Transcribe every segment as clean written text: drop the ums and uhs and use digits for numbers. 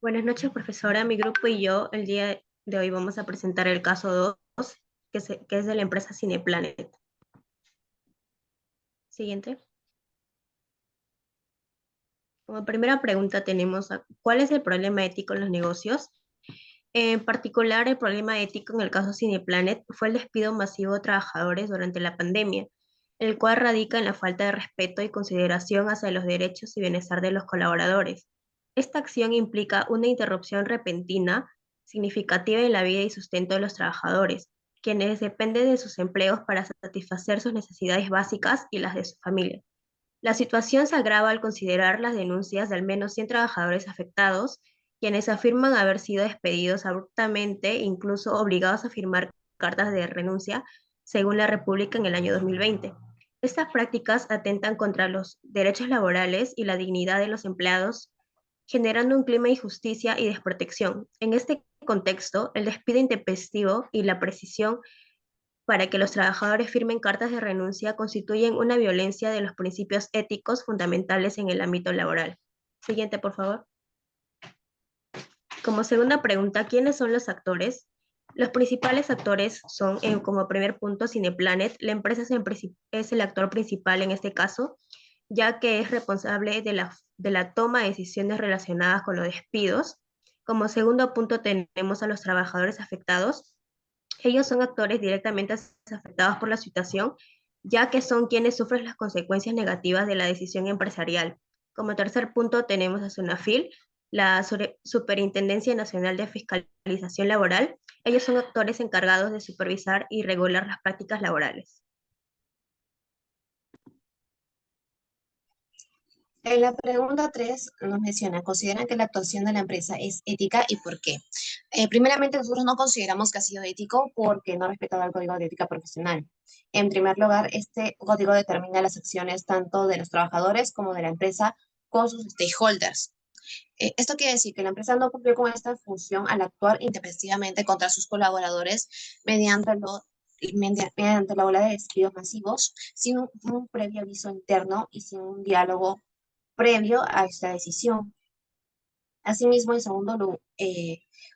Buenas noches, profesora. Mi grupo y yo el día de hoy vamos a presentar el caso 2, que es de la empresa Cineplanet. Siguiente. Como primera pregunta tenemos, ¿cuál es el problema ético en los negocios? En particular, el problema ético en el caso Cineplanet fue el despido masivo de trabajadores durante la pandemia, el cual radica en la falta de respeto y consideración hacia los derechos y bienestar de los colaboradores. Esta acción implica una interrupción repentina, significativa en la vida y sustento de los trabajadores, quienes dependen de sus empleos para satisfacer sus necesidades básicas y las de su familia. La situación se agrava al considerar las denuncias de al menos 100 trabajadores afectados, quienes afirman haber sido despedidos abruptamente e incluso obligados a firmar cartas de renuncia, según la República en el año 2020. Estas prácticas atentan contra los derechos laborales y la dignidad de los empleados, generando un clima de injusticia y desprotección. En este contexto, el despido intempestivo y la precisión para que los trabajadores firmen cartas de renuncia constituyen una violencia de los principios éticos fundamentales en el ámbito laboral. Siguiente, por favor. Como segunda pregunta, ¿quiénes son los actores? Los principales actores son, como primer punto, Cineplanet. La empresa es el actor principal en este caso, ya que es responsable de la toma de decisiones relacionadas con los despidos. Como segundo punto, tenemos a los trabajadores afectados. Ellos son actores directamente afectados por la situación, ya que son quienes sufren las consecuencias negativas de la decisión empresarial. Como tercer punto tenemos a SUNAFIL, la Superintendencia Nacional de Fiscalización Laboral. Ellos son actores encargados de supervisar y regular las prácticas laborales. En la pregunta 3 nos menciona, ¿consideran que la actuación de la empresa es ética y por qué? Primeramente, nosotros no consideramos que ha sido ético porque no ha respetado el código de ética profesional. En primer lugar, este código determina las acciones tanto de los trabajadores como de la empresa con sus stakeholders. Esto quiere decir que la empresa no cumplió con esta función al actuar intempestivamente contra sus colaboradores mediante mediante la ola de despidos masivos, sin un previo aviso interno y sin un diálogo previo a esta decisión. Asimismo, en segundo lugar,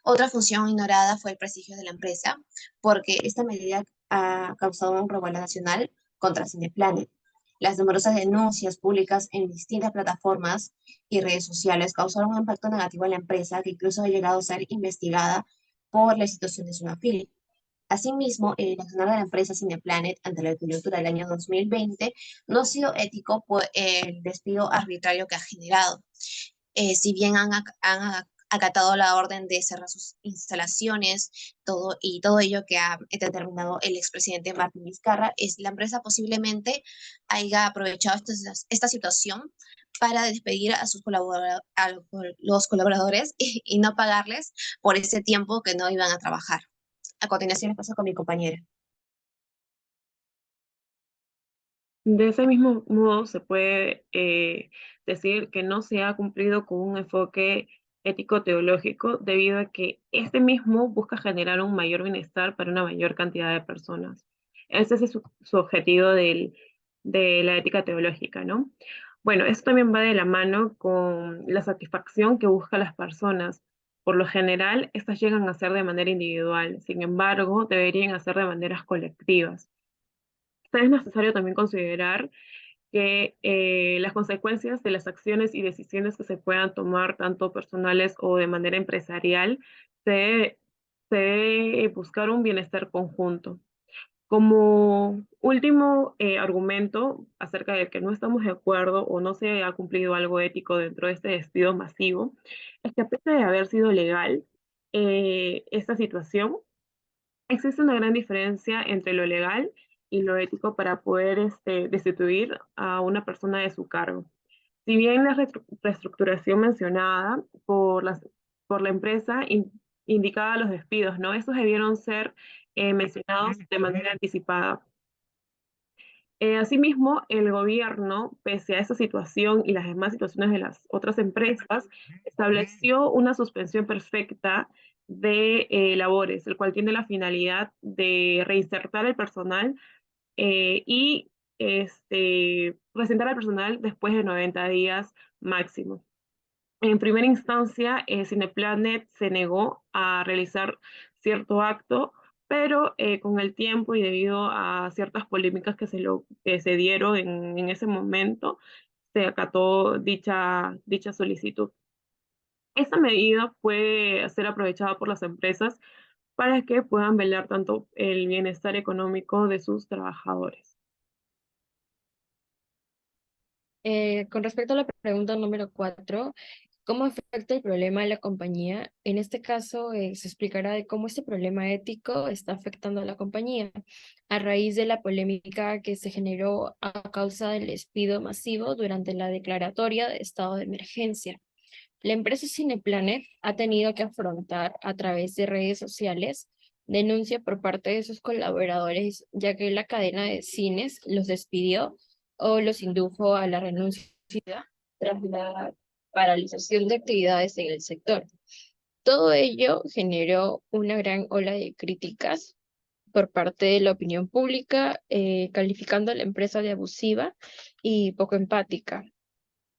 otra función ignorada fue el prestigio de la empresa, porque esta medida ha causado un revuelo nacional contra Cineplanet. Las numerosas denuncias públicas en distintas plataformas y redes sociales causaron un impacto negativo en la empresa que incluso ha llegado a ser investigada por la institución de Sunafil. Asimismo, el accionar de la empresa Cineplanet ante la coyuntura del año 2020 no ha sido ético por el despido arbitrario que ha generado. Si bien han acatado la orden de cerrar sus instalaciones, todo ello que ha determinado el expresidente Martín Vizcarra, la empresa posiblemente haya aprovechado esta situación para despedir a los colaboradores y no pagarles por ese tiempo que no iban a trabajar. A continuación, paso con mi compañera. De ese mismo modo, se puede decir que no se ha cumplido con un enfoque ético-teológico debido a que este mismo busca generar un mayor bienestar para una mayor cantidad de personas. Ese es su objetivo de la ética teológica, ¿no? Bueno, esto también va de la mano con la satisfacción que buscan las personas. Por lo general, estas llegan a ser de manera individual, sin embargo, deberían hacer de maneras colectivas. Es necesario también considerar que las consecuencias de las acciones y decisiones que se puedan tomar, tanto personales o de manera empresarial, se, se debe buscar un bienestar conjunto. Como último argumento acerca del que no estamos de acuerdo o no se ha cumplido algo ético dentro de este despido masivo, es que a pesar de haber sido legal esta situación, existe una gran diferencia entre lo legal y lo ético para poder destituir a una persona de su cargo. Si bien la reestructuración mencionada por la empresa indicaba los despidos, ¿no? Estos debieron ser mencionados de manera anticipada. Asimismo, el gobierno, pese a esa situación y las demás situaciones de las otras empresas, estableció una suspensión perfecta de labores, el cual tiene la finalidad de reinsertar el personal y presentar al personal después de 90 días máximo. En primera instancia, Cineplanet se negó a realizar cierto acto, pero con el tiempo y debido a ciertas polémicas que se dieron en ese momento, se acató dicha solicitud. Esta medida puede ser aprovechada por las empresas para que puedan velar tanto el bienestar económico de sus trabajadores. Con respecto a la pregunta número 4, ¿cómo afecta el problema a la compañía? En este caso, se explicará de cómo este problema ético está afectando a la compañía a raíz de la polémica que se generó a causa del despido masivo durante la declaratoria de estado de emergencia. La empresa Cineplanet ha tenido que afrontar a través de redes sociales denuncia por parte de sus colaboradores, ya que la cadena de cines los despidió o los indujo a la renuncia tras la paralización de actividades en el sector. Todo ello generó una gran ola de críticas por parte de la opinión pública, calificando a la empresa de abusiva y poco empática.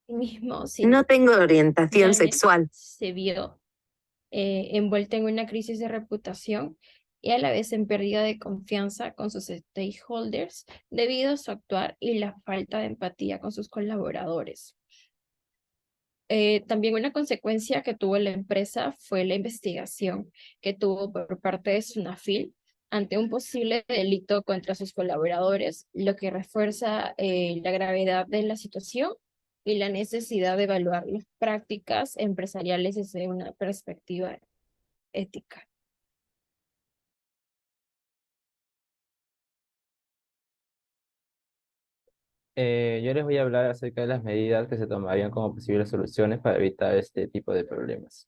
Mismo, No tengo orientación Janet sexual. se vio envuelta en una crisis de reputación y a la vez en pérdida de confianza con sus stakeholders debido a su actuar y la falta de empatía con sus colaboradores. También una consecuencia que tuvo la empresa fue la investigación que tuvo por parte de Sunafil ante un posible delito contra sus colaboradores, lo que refuerza la gravedad de la situación y la necesidad de evaluar las prácticas empresariales desde una perspectiva ética. Yo les voy a hablar acerca de las medidas que se tomarían como posibles soluciones para evitar este tipo de problemas.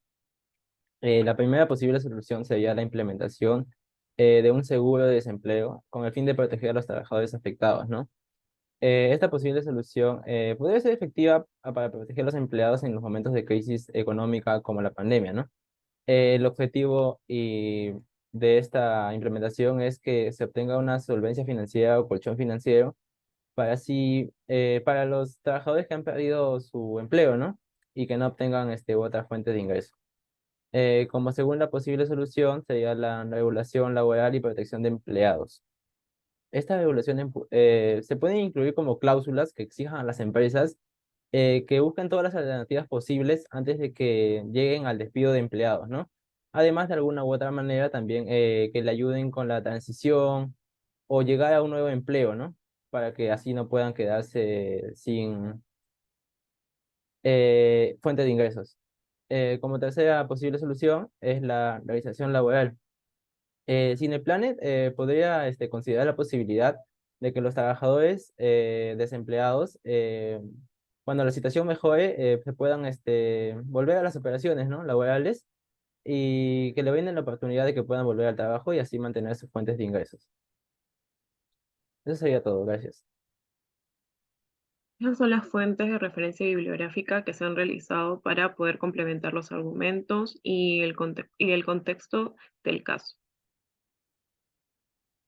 La primera posible solución sería la implementación de un seguro de desempleo con el fin de proteger a los trabajadores afectados, ¿no? Esta posible solución podría ser efectiva para proteger a los empleados en los momentos de crisis económica como la pandemia, ¿no? El objetivo de esta implementación es que se obtenga una solvencia financiera o colchón financiero para los trabajadores que han perdido su empleo, ¿no? Y que no obtengan otra fuente de ingreso. Como segunda posible solución sería la regulación laboral y protección de empleados. Esta regulación se pueden incluir como cláusulas que exijan a las empresas que busquen todas las alternativas posibles antes de que lleguen al despido de empleados, ¿no? Además, de alguna u otra manera, también que le ayuden con la transición o llegar a un nuevo empleo, ¿no? Para que así no puedan quedarse sin fuente de ingresos. Como tercera posible solución es la realización laboral. Cineplanet podría considerar la posibilidad de que los trabajadores desempleados, cuando la situación mejore, se puedan volver a las operaciones, ¿no? laborales y que le brinden la oportunidad de que puedan volver al trabajo y así mantener sus fuentes de ingresos. Eso sería todo, gracias. Esas son las fuentes de referencia bibliográfica que se han realizado para poder complementar los argumentos y el contexto del caso.